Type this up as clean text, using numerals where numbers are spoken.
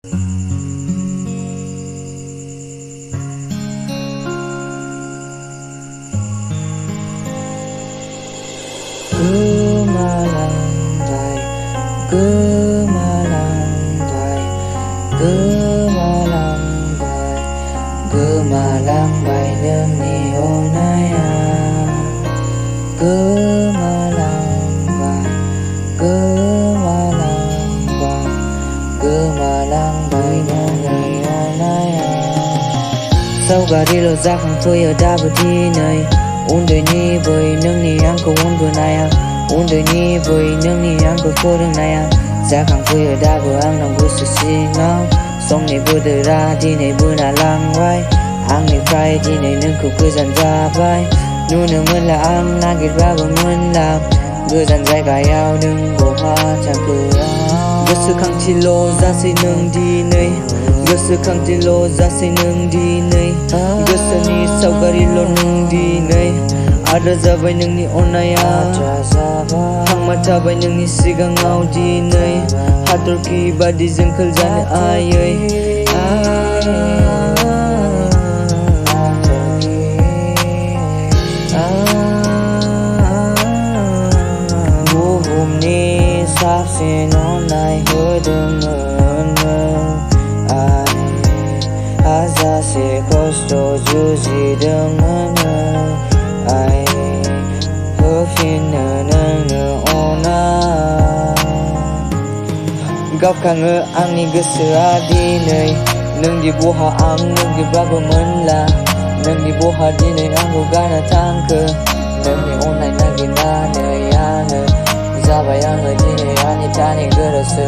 Cứ mà làm vậy, cứ mà làm vậy, cứ mà làm vậy, cứ mà làm vậy đừng đi hôm nay à. Cứ mà làm vậy, cứ mà làm vậy, cứ mà làm vậy đừng đi hôm nay à. Sau gari lo zakang foya dabadi nay उन्दैनि बै नोंनि आंखौ उन्दुनाया उन्दैनि बै नोंनि आंखौ फोरोंनाया जाखांफैयो दाबो आंनाव गोसो सिङाव समनि बोदोरा दिनै बोना लांबाय आंनिफ्राय दिनै नोंखौ गोजान जाबाय नुनो मोनला आं नागिरबाबो मोनला गोजान जायगायाव नों बहा थाखो गोसोखांथिल' जासै नों दिनै गोसोखांथिल' जासै नों दिनै गोसोनि सावगारिल' नों दिनै आद्रा जाबाय नोंनि अननाया थांमा थाबाय नोंनि सिगाङाव दिनै हाथरखि बादि जोंखोल जानो आयै बुहुमनि साबसिन अननाय होदोंमोन हाजासे खस्थ' जुजिदोंमोन होफिननो नोंनो अना गावखाङो आंनि गोसोआ दिनै नोंदि बहा आं नागिरबाबो मोनला नोंदि बहा दिनै आंखौ गारना थांखो नोंनि अननाय नागिरनानै आङो जाबाय आङो दिनै आंनि दानि गोरोसो